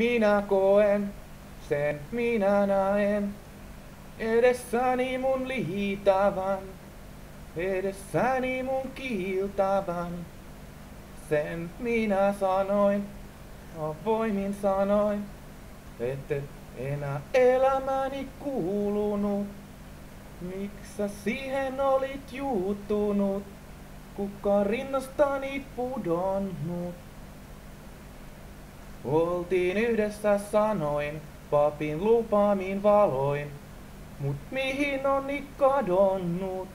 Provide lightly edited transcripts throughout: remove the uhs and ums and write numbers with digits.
minä koen, sen minä näen. Edessäni mun liitävän, edessäni mun kiiltävän. Sen minä sanoin, avoimin sanoin, et enää elämäni kuulunut. Miks sä siihen olit juuttunut, kuka rinnastani pudonnut? Oltiin yhdessä sanoin, papin lupaamin valoin, mut mihin onni kadonnut?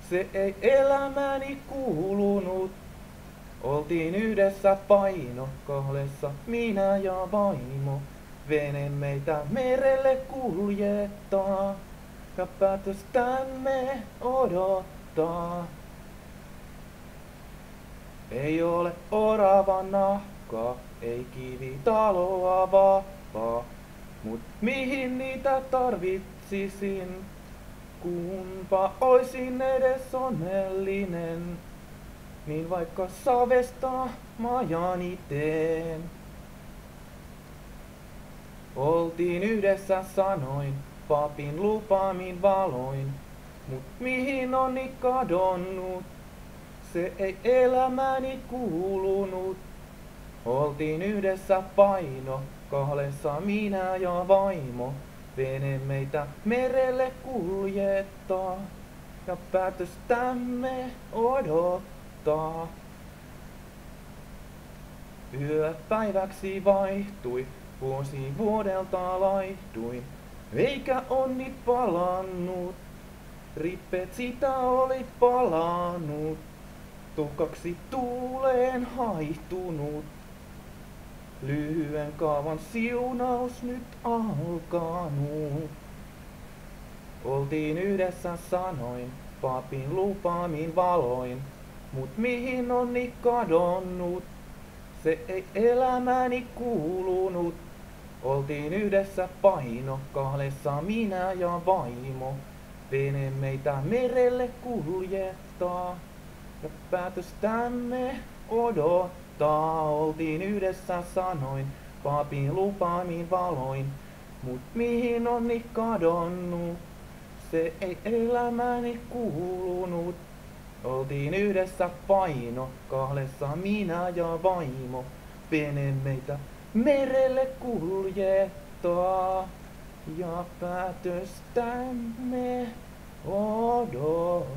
Se ei elämäni kuulunut. Oltiin yhdessä painokahlessa, minä ja vaimo. Vene meitä merelle kuljettaa, ja päätöstämme odottaa. Ei ole orava nahka, ei kivitaloa vahvaa, mut mihin niitä tarvitsisin? Kunpa oisin edes onnellinen, niin vaikka savesta majani teen. Oltiin yhdessä sanoin, papin lupaamin valoin, mut mihin onni kadonnut? Se ei elämäni kuulunut. Oltiin yhdessä painokahlessa, minä ja vaimo. Vene meitä merelle kuljettaa, ja päätöstämme odottaa. Yö päiväksi vaihtui, vuosi vuodelta laihtui, eikä onnit palannut. Rippeet sitä oli palannut, tuhkaksi tuuleen haihtunut. Lyhyen kaavan siunaus nyt alkanut. Oltiin yhdessä sanoin, papin lupaamin valoin, mut mihin onni kadonnut? Se ei elämäni kuulunut. Oltiin yhdessä painokahlessa, minä ja vaimo. Vene meitä merelle kuljettaa, ja päätöstämme odottaa. Oltiin yhdessä sanoin, papin lupaamin valoin, mut mihin onni kadonnut? Se ei elämäni kuulunut. Oltiin yhdessä painokahlessa, minä ja vaimo. Vene meitä merelle kuljettaa, ja päätöstämme odottaa.